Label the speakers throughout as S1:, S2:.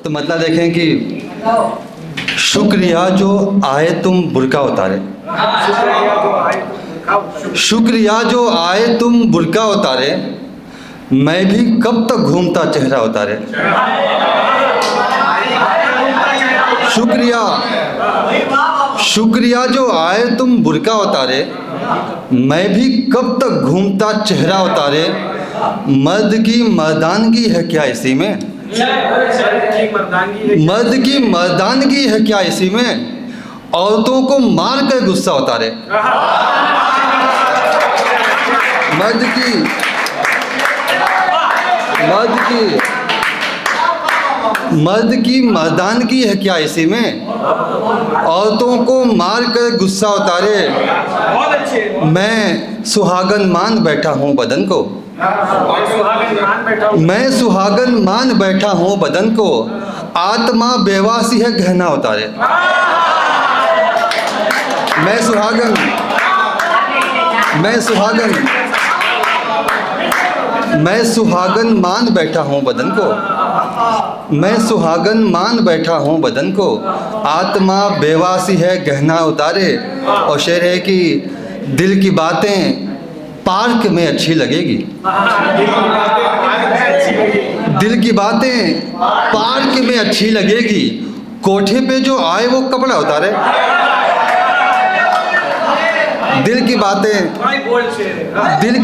S1: तो मतलब देखें कि शुक्रिया जो आए तुम बुर्का उतारे, शुक्रिया जो आए तुम बुर्का उतारे, मैं भी कब तक घूमता चेहरा उतारे। शुक्रिया, शुक्रिया जो आए तुम बुर्का उतारे, मैं भी कब तक घूमता चेहरा उतारे। मर्द की मर्दानगी है क्या इसी में, मर्द की मर्दानगी है क्या इसी में, औरतों को मार कर गुस्सा उतारे। मर्द की मर्दानगी है क्या इसी में, औरतों को मार कर गुस्सा उतारे। मैं सुहागन मान बैठा हूँ बदन को, मैं सुहागन मान बैठा हूँ बदन को, आत्मा बेवासी है गहना उतारे। मैं सुहागन मान बैठा हूँ बदन को, मैं सुहागन मान बैठा हूँ बदन को, आत्मा बेवासी है गहना उतारे। और शेर है कि दिल की बातें पार्क में अच्छी लगेगी, दिल की बातें पार्क में अच्छी लगेगी, कोठे पे जो आए वो कपड़ा उतारे। दिल की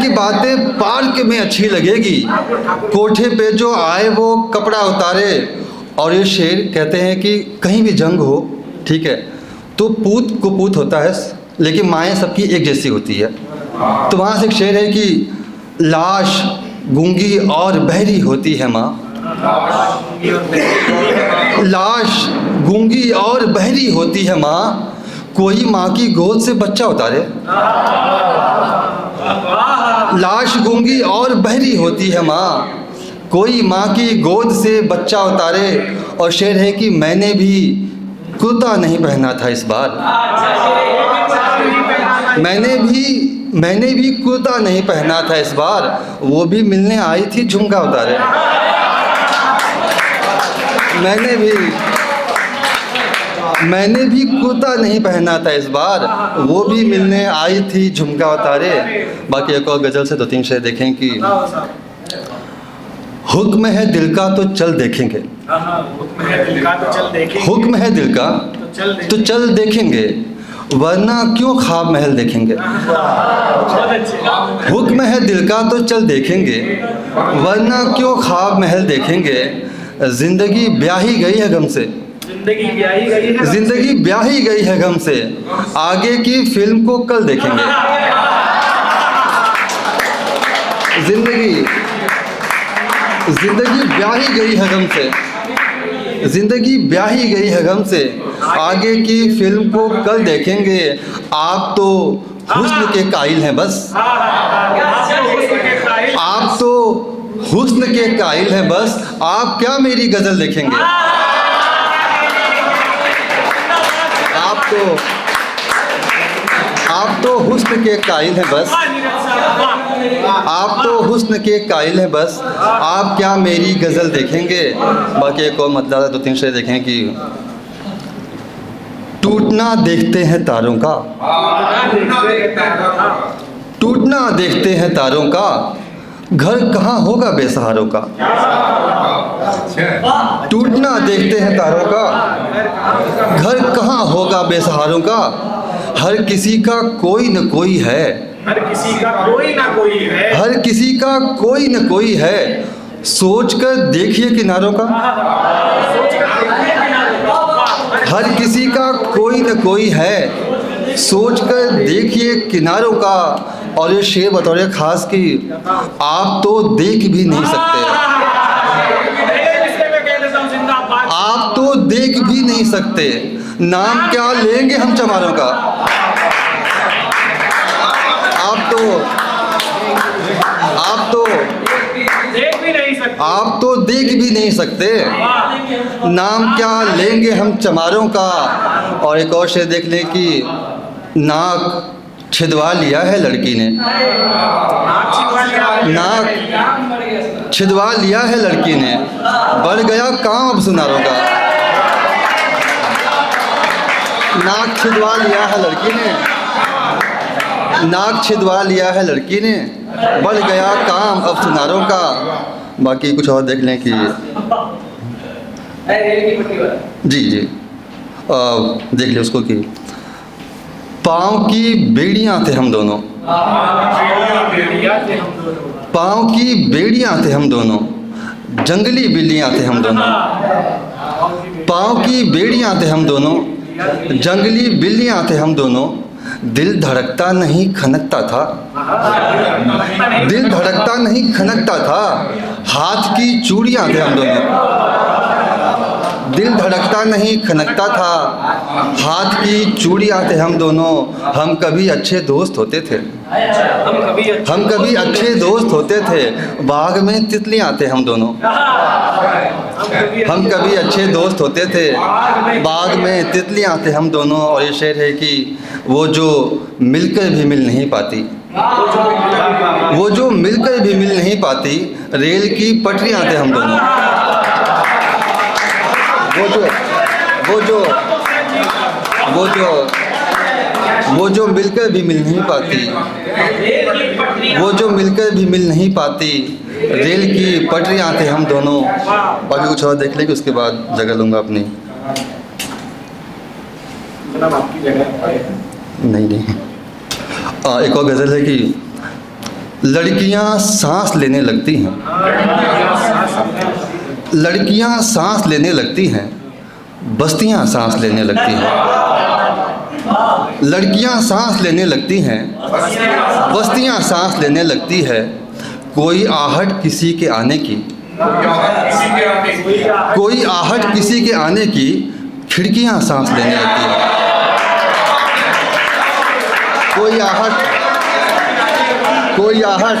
S1: बातें पार्क में अच्छी लगेगी, कोठे पे जो आए वो कपड़ा उतारे। और ये शेर कहते हैं कि कहीं भी जंग हो, ठीक है, तो पूत को पूत होता है, लेकिन माएँ सबकी एक जैसी होती है। तो वहाँ से एक शेर है कि लाश गूंगी और बहरी होती है माँ, लाश गूंगी और बहरी होती है माँ, कोई माँ की गोद से बच्चा उतारे। लाश गूंगी और बहरी होती है माँ, कोई माँ की गोद से बच्चा उतारे। और शेर है कि मैंने भी कुर्ता नहीं पहना था इस बार, मैंने भी कुर्ता नहीं पहना था इस बार, वो भी मिलने आई थी झुमका उतारे। मैंने भी कुर्ता नहीं पहना था इस बार, वो भी मिलने आई थी झुमका उतारे। बाकी एक और गज़ल से दो तीन शेर देखें कि हुक्म है दिल का तो चल देखेंगे, हुक्म है दिल का तो चल देखेंगे, वरना क्यों ख्वाब महल देखेंगे। हुक्म है दिल का तो चल देखेंगे, वरना क्यों ख्वाब महल देखेंगे। जिंदगी ब्याही गई है गम से, जिंदगी ब्याही गई है गम से, आगे की फिल्म को कल देखेंगे। जिंदगी ब्याही गई है गम से, जिंदगी ब्याही गई है गम से, आगे की फिल्म को कल देखेंगे। आप तो हुस्न के कायल हैं बस, आप तो हुस्न के कायल हैं बस, आप क्या मेरी गजल देखेंगे। आप तो हुस्न के कायल हैं बस, आप तो हुस्न के कायल हैं बस, आप क्या मेरी गज़ल देखेंगे। बाकी एक और मतलब दो तीन शेर देखें कि टूटना देखते हैं तारों का, टूटना देखते हैं तारों का, घर कहाँ होगा बेसहारों का। टूटना देखते हैं तारों का, घर कहाँ होगा बेसहारों का, हर किसी का कोई न कोई है,
S2: हर किसी का कोई ना कोई है,
S1: हर किसी का कोई न कोई है, सोच कर देखिए किनारों का। हर किसी का कोई न कोई है, सोच कर देखिए किनारों का। और ये शेर बतौर ख़ास कि आप तो देख भी नहीं सकते, आप तो देख भी नहीं सकते, नाम क्या लेंगे हम चमारों का। आप तो देख भी नहीं सकते, नाम क्या लेंगे हम चमारों का। और एक और शेर देख लें कि नाक छिदवा लिया है लड़की ने, छिदवा लिया है लड़की ने, बढ़ गया काम अब सुनारों का। नाक छिदवा लिया है लड़की ने, नाक छिदवा लिया है लड़की ने, बढ़ गया काम अब सुनारों का। बाकी कुछ और देख लें कि जी जी देख ले उसको कि पाँव की बेड़ियाँ थे हम दोनों, पाँव की बेड़ियाँ थे हम दोनों, जंगली बिल्लियाँ थे हम दोनों। पाँव की बेड़ियाँ थे हम दोनों, जंगली बिल्लियाँ थे हम दोनों। दिल धड़कता नहीं खनकता था, दिल धड़कता नहीं खनकता था। हाथ की चूड़ियाँ थे हम दोनों, दिल धड़कता नहीं खनकता था। हाथ की चूड़ियाँ थे हम दोनों। हम कभी अच्छे दोस्त होते थे, हम कभी अच्छे दोस्त होते थे। बाग में तितलियाँ थे हम दोनों, हम कभी अच्छे दोस्त होते थे। बाग में तितलियाँ थे हम दोनों। और ये शेर है कि वो जो मिलकर भी मिल नहीं पाती, वो जो मिलकर भी मिल नहीं पाती। रेल की पटरियाँ थे हम दोनों, वो जो मिलकर भी मिल नहीं पाती, वो जो मिलकर भी मिल नहीं पाती। रेल की पटरियाँ थे हम दोनों। बाकी कुछ और देख लेंगे, उसके बाद जगह लूँगा अपनी। नहीं एक और गज़ल है कि लड़कियाँ सांस लेने लगती हैं, लड़कियाँ सांस लेने लगती हैं, बस्तियाँ सांस लेने लगती हैं। लड़कियाँ सांस लेने लगती हैं, बस्तियाँ सांस लेने लगती है। कोई आहट किसी के आने की, कोई आहट किसी के आने की, खिड़कियाँ सांस लेने लगती हैं। कोई आहट, कोई आहट,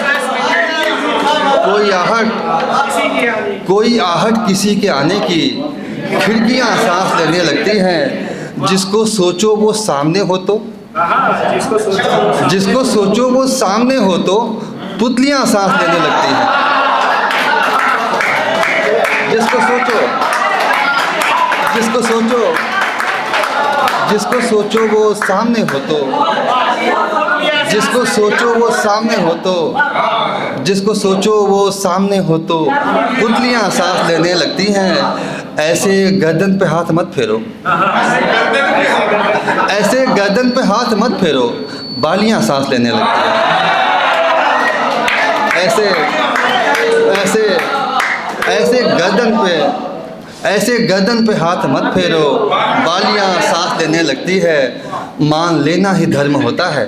S1: कोई आहट, कोई आहट किसी के आने की, खिड़कियाँ सांस लेने लगती हैं। जिसको सोचो वो सामने हो तो, जिसको सोचो वो सामने हो तो, पुतलियाँ सांस लेने लगती हैं। जिसको सोचो, जिसको सोचो, जिसको सोचो वो सामने हो तो, जिसको सोचो वो सामने हो तो, जिसको सोचो वो सामने हो तो, पुतलियाँ सांस लेने लगती हैं। ऐसे गर्दन पे हाथ मत फेरो, ऐसे गर्दन पे हाथ मत फेरो, बालियाँ सांस लेने लगती हैं। ऐसे ऐसे ऐसे गर्दन पे, ऐसे गर्दन पे हाथ मत फेरो, बालियाँ सांस लेने लगती है। मान लेना ही धर्म होता है,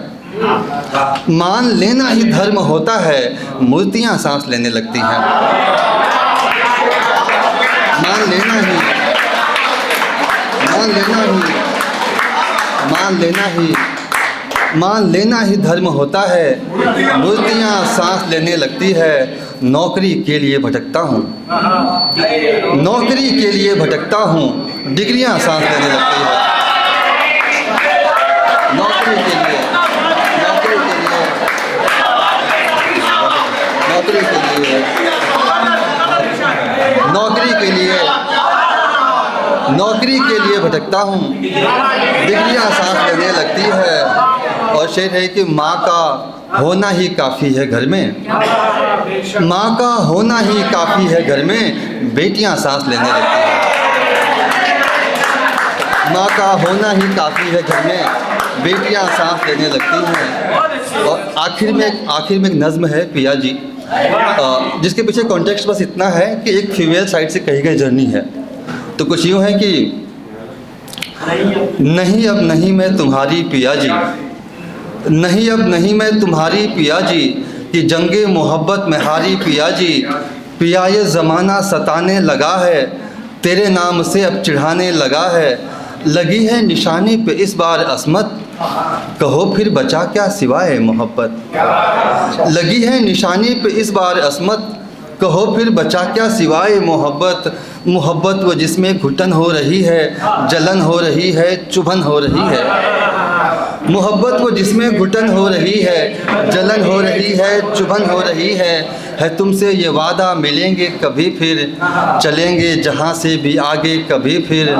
S1: मान लेना ही धर्म होता है। मूर्तियाँ सांस लेने लगती हैं। मान लेना ही, मान लेना ही, मान लेना ही, मान लेना ही धर्म होता है। मूर्तियाँ सांस लेने लगती है। नौकरी के लिए भटकता हूँ, नौकरी के लिए भटकता हूँ, डिग्रियाँ सांस लेने लगती है। नौकरी के लिए, नौकरी के लिए, नौकरी के लिए, नौकरी के लिए, नौकरी के लिए भटकता हूँ, डिग्रियाँ सांस लेने लगती है। और शेर है कि माँ का होना ही काफ़ी है घर में, माँ का होना ही काफ़ी है घर में, बेटियाँ सांस लेने लगती हैं। माँ का होना ही काफ़ी है घर में, बेटियाँ सांस लेने लगती हैं। और आखिर में एक नज़्म है पिया जी, जिसके पीछे कॉन्टेक्स्ट बस इतना है कि एक फीमेल साइड से कही गई जर्नी है। तो कुछ यूँ है कि नहीं अब नहीं मैं तुम्हारी पिया जी, नहीं अब नहीं मैं तुम्हारी पिया जी, कि जंगे मोहब्बत में हारी पिया जी। पिया ये ज़माना सताने लगा है, तेरे नाम से अब चिढ़ाने लगा है। लगी है निशानी पे इस बार असमत, कहो फिर बचा क्या सिवाय मोहब्बत। लगी है निशानी पे इस बार असमत, कहो फिर बचा क्या सिवाय मोहब्बत। मोहब्बत वो जिसमें घुटन हो रही है, जलन हो रही है, चुभन हो रही है। मोहब्बत वो जिसमें घुटन हो रही है, जलन हो रही है, चुभन हो रही है तुमसे ये वादा मिलेंगे कभी फिर, चलेंगे जहाँ से भी आगे कभी फिर।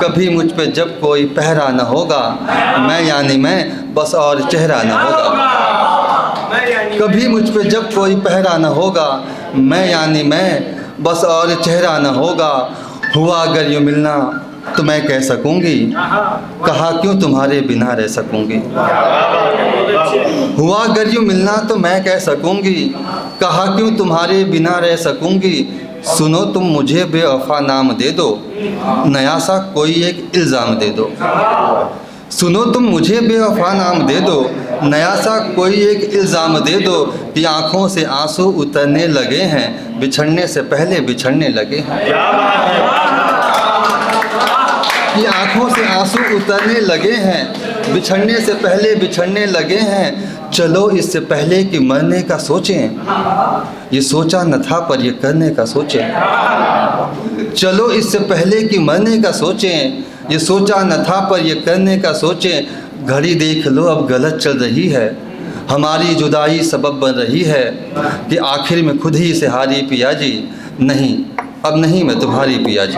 S1: कभी मुझ पे जब कोई पहरा न होगा, मैं यानी मैं बस और चेहरा न होगा। कभी मुझ पे जब कोई पहरा न होगा, मैं यानी मैं बस और चेहरा न होगा। हुआ अगर यूँ मिलना तो मैं कह सकूँगी, कहा क्यों तुम्हारे बिना रह सकूँगी। हुआ अगर यूँ मिलना तो मैं कह सकूँगी, कहा क्यों तुम्हारे बिना रह सकूँगी। सुनो तुम मुझे बेवफा नाम दे दो, नया सा कोई एक इल्ज़ाम दे दो। सुनो तुम मुझे बेवफा नाम दे दो, नया सा कोई एक इल्ज़ाम दे दो कि आँखों से आंसू उतरने लगे हैं, बिछड़ने से पहले बिछड़ने लगे हैं। कि आँखों से आंसू उतरने लगे हैं, बिछड़ने से पहले बिछड़ने लगे हैं। चलो इससे पहले कि मरने का सोचें, ये सोचा न था पर ये करने का सोचें। चलो इससे पहले कि मरने का सोचें, ये सोचा न था पर ये करने का सोचें। घड़ी देख लो अब गलत चल रही है, हमारी जुदाई सबब बन रही है कि आखिर में खुद ही से हारी पिया जी। नहीं अब नहीं मैं तुम्हारी पिया जी।